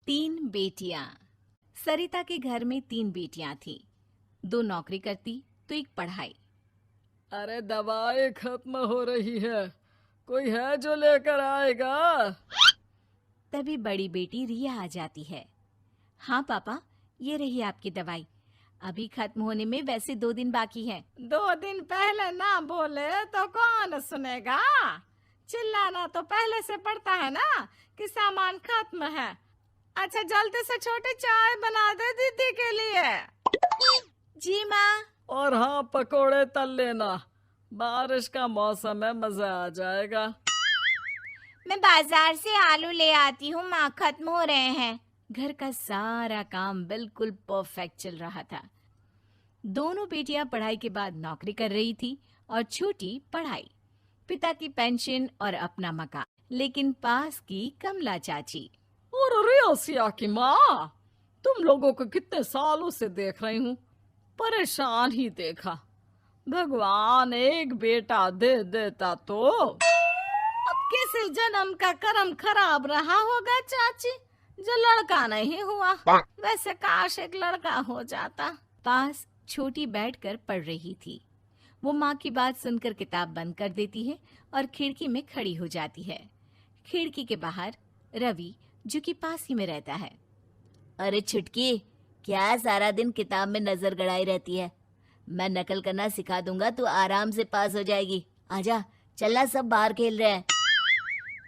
तीन बेटियां। सरिता के घर में तीन बेटियां थीं। दो नौकरी करती तो एक पढ़ाई। अरे दवाई खत्म हो रही है, कोई है जो लेकर आएगा? तभी बड़ी बेटी रिया आ जाती है। हाँ पापा, ये रही आपकी दवाई। अभी खत्म होने में वैसे 2 दिन बाकी है। 2 दिन पहले ना बोले तो कौन सुनेगा? चिल्लाना तो पहले से पड़ता है ना कि सामान खत्म है। अच्छा जल्दी से छोटी चाय बना दे दीदी के लिए। जी माँ। और हाँ, पकोड़े तल लेना, बारिश का मौसम है, मजा आ जाएगा। मैं बाजार से आलू ले आती हूँ माँ, खत्म हो रहे हैं। घर का सारा काम बिल्कुल परफेक्ट चल रहा था। दोनों बेटियां पढ़ाई के बाद नौकरी कर रही थी और छोटी पढ़ाई, पिता की पेंशन और अपना मकान। लेकिन पास की कमला चाची। और रियासिया की माँ, तुम लोगों को कितने सालों से देख रही हूँ, परेशान ही देखा। भगवान एक बेटा दे देता तो। अब किसी जन्म का कर्म खराब रहा होगा चाची, जो लड़का नहीं हुआ। वैसे काश एक लड़का हो जाता। पास छोटी बैठकर पढ़ रही थी। वो माँ की बात सुनकर किताब बंद कर देती है और खिड़की में खड़ी हो जाती है। खिड़की के बाहर रवि, जो कि पास ही में रहता है। अरे छुटकी, क्या सारा दिन किताब में नजर गड़ाई रहती है? मैं नकल करना सिखा दूंगा, तू आराम से पास हो जाएगी। आजा, चलना, सब बाहर खेल रहे हैं।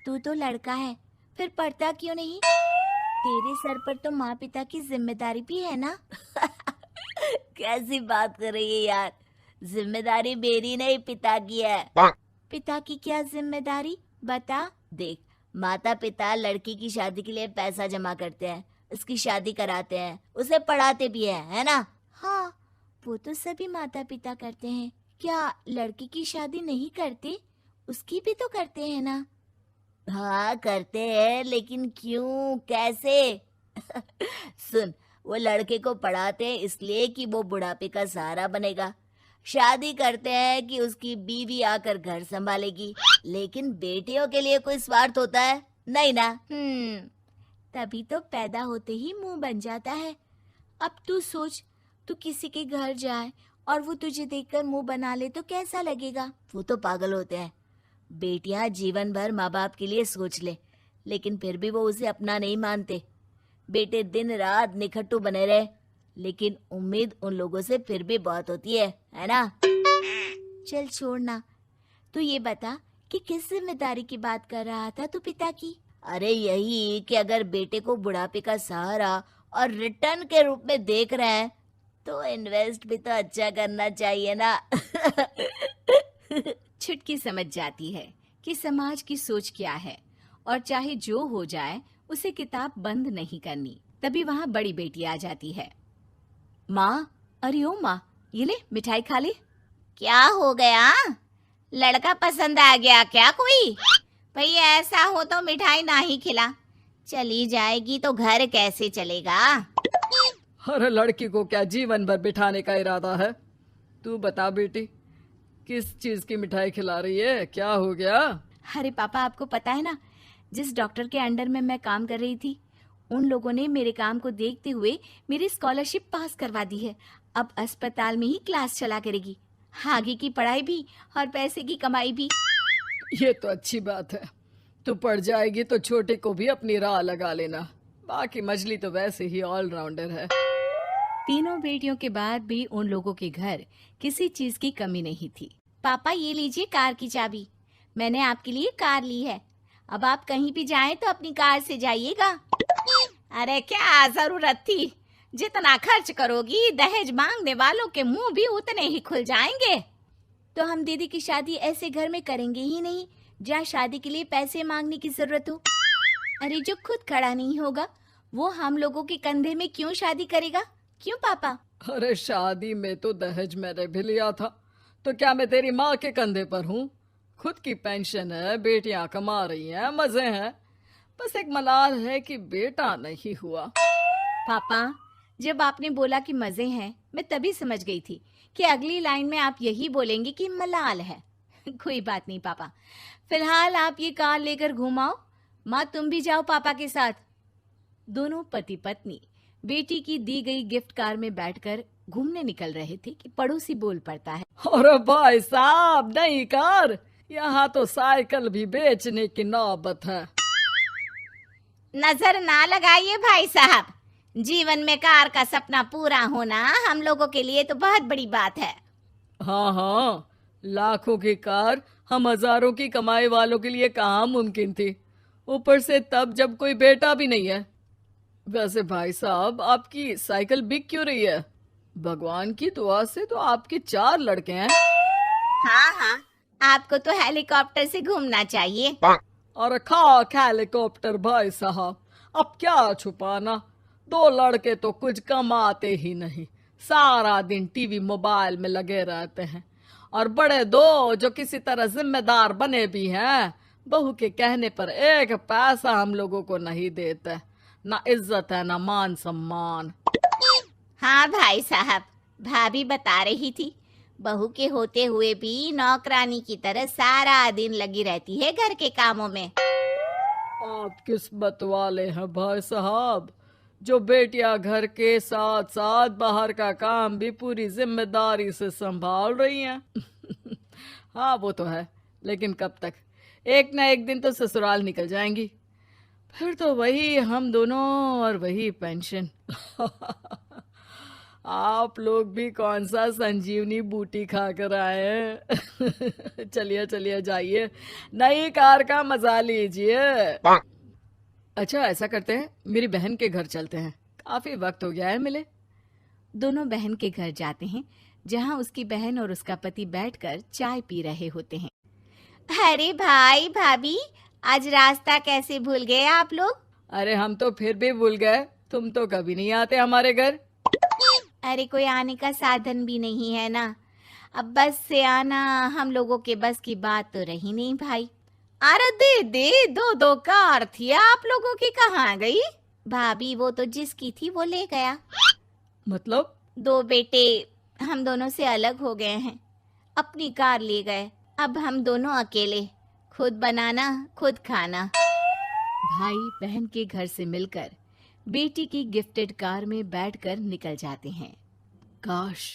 तू तो लड़का है, फिर पढ़ता क्यों नहीं? तेरे सर पर तो माँ पिता की जिम्मेदारी भी है ना। कैसी बात कर रही है यार? जिम्मेदारी मेरी नहीं, पिता की है। पिता की क्या जिम्मेदारी, बता। देख, माता पिता लड़की की शादी के लिए पैसा जमा करते हैं, उसकी शादी कराते हैं, उसे पढ़ाते भी है ना? हाँ, वो तो सभी माता पिता करते हैं। क्या लड़की की शादी नहीं करते? उसकी भी तो करते हैं ना। हाँ करते हैं, लेकिन क्यों, कैसे? सुन, वो लड़के को पढ़ाते हैं इसलिए कि वो बुढ़ापे का सहारा बनेगा। शादी करते हैं कि उसकी बीवी आकर घर संभालेगी। लेकिन बेटियों के लिए कोई स्वार्थ होता है? नहीं ना। तभी तो पैदा होते ही मुंह बन जाता है। अब तू सोच, तू किसी के घर जाए और वो तुझे देखकर मुंह बना ले तो कैसा लगेगा? वो तो पागल होते हैं। बेटियां जीवन भर माँ बाप के लिए सोच ले, लेकिन फिर भी वो उसे अपना नहीं मानते। बेटे दिन रात निखट्टू बने रहे, लेकिन उम्मीद उन लोगों से फिर भी बहुत होती है ना? चल छोड़ना, तू ये बता कि किस जिम्मेदारी की बात कर रहा था तू पिता की? अरे यही कि अगर बेटे को बुढ़ापे का सहारा और रिटर्न के रूप में देख रहे हैं तो इन्वेस्ट भी तो अच्छा करना चाहिए ना। छुटकी समझ जाती है कि समाज की सोच क्या है और चाहे जो हो जाए उसे किताब बंद नहीं करनी। तभी वहाँ बड़ी बेटी आ जाती है। माँ, अरे ओ माँ, ये ले मिठाई खा ले। क्या हो गया? लड़का पसंद आ गया क्या कोई? भाई ऐसा हो तो मिठाई ना ही खिला, चली जाएगी तो घर कैसे चलेगा? अरे लड़की को क्या जीवन भर बिठाने का इरादा है? तू बता बेटी, किस चीज की मिठाई खिला रही है, क्या हो गया? अरे पापा, आपको पता है ना, जिस डॉक्टर के अंडर में मैं काम कर रही थी, उन लोगों ने मेरे काम को देखते हुए मेरी स्कॉलरशिप पास करवा दी है। अब अस्पताल में ही क्लास चला करेगी, आगे की पढ़ाई भी और पैसे की कमाई भी। ये तो अच्छी बात है। तू पढ़ जाएगी तो छोटे को भी अपनी राह लगा लेना। बाकी मजली तो वैसे ही ऑलराउंडर है। तीनों बेटियों के बाद भी उन लोगों के घर किसी चीज की कमी नहीं थी। पापा, ये लीजिए कार की चाबी, मैंने आपके लिए कार ली है। अब आप कहीं भी जाएं तो अपनी कार से जाइएगा। अरे क्या जरूरत थी? जितना खर्च करोगी दहेज मांगने वालों के मुंह भी उतने ही खुल जाएंगे। तो हम दीदी की शादी ऐसे घर में करेंगे ही नहीं जहाँ शादी के लिए पैसे मांगने की जरूरत हो। अरे जो खुद खड़ा नहीं होगा वो हम लोगों के कंधे में क्यों शादी करेगा? क्यों पापा? अरे शादी में तो दहेज मैंने भी लिया था, तो क्या मैं तेरी माँ के कंधे पर हूँ? खुद की पेंशन है, बेटियां कमा रही हैं, मजे हैं। बस एक मलाल है कि बेटा नहीं हुआ। पापा, जब आपने बोला कि मजे हैं, मैं तभी समझ गई थी कि अगली लाइन में आप यही बोलेंगे कि मलाल है। कोई बात नहीं पापा, फिलहाल आप ये कार लेकर घुमाओ। माँ, तुम भी जाओ पापा के साथ। दोनों पति पत्नी बेटी की दी गई गिफ्ट कार में बैठकर घूमने निकल रहे थे कि पड़ोसी बोल पड़ता है। अरे भाई साहब, नई कार, यहाँ तो साइकिल भी बेचने की नौबत है। नजर ना लगाइए भाई साहब, जीवन में कार का सपना पूरा होना हम लोगों के लिए तो बहुत बड़ी बात है। हाँ हाँ, लाखों की कार हम हजारों की कमाई वालों के लिए कहाँ मुमकिन थी, ऊपर से तब जब कोई बेटा भी नहीं है। वैसे भाई साहब, आपकी साइकिल बिक क्यों रही है? भगवान की दुआ से तो आपके 4 लड़के हैं। हाँ हाँ, आपको तो हेलीकॉप्टर से घूमना चाहिए। और खाक हेलीकॉप्टर भाई साहब, अब क्या छुपाना, 2 लड़के तो कुछ कमाते ही नहीं, सारा दिन टीवी मोबाइल में लगे रहते हैं। और बड़े 2 जो किसी तरह जिम्मेदार बने भी हैं, बहू के कहने पर 1 पैसा हम लोगों को नहीं देते, ना इज्जत है ना मान सम्मान। हाँ भाई साहब, भाभी बता रही थी, बहू के होते हुए भी नौकरानी की तरह सारा दिन लगी रहती है घर के कामों में। आप किस्मत वाले हैं भाई साहब, जो बेटियां घर के साथ साथ बाहर का काम भी पूरी जिम्मेदारी से संभाल रही हैं। हाँ वो तो है, लेकिन कब तक? एक ना एक दिन तो ससुराल निकल जाएंगी, फिर तो वही हम दोनों और वही पेंशन। आप लोग भी कौन सा संजीवनी बूटी खा कर आए हैं? चलिए चलिए जाइए, नई कार का मजा लीजिए। अच्छा ऐसा करते हैं, मेरी बहन के घर चलते हैं, काफी वक्त हो गया है मिले। दोनों बहन के घर जाते हैं, जहाँ उसकी बहन और उसका पति बैठकर चाय पी रहे होते हैं। अरे भाई भाभी, आज रास्ता कैसे भूल गए आप लोग? अरे हम तो फिर भी भूल गए, तुम तो कभी नहीं आते हमारे घर। अरे कोई आने का साधन भी नहीं है ना, अब बस से आना हम लोगों के बस की बात तो रही नहीं भाई। अरे दीदी, 2 कार थी आप लोगों की, कहाँ गई? भाभी वो तो जिसकी थी वो ले गया। मतलब? 2 बेटे हम दोनों से अलग हो गए हैं, अपनी कार ले गए, अब हम दोनों अकेले, खुद बनाना खुद खाना। भाई बहन के घर से मिलकर बेटी की गिफ्टेड कार में बैठकर निकल जाते हैं। काश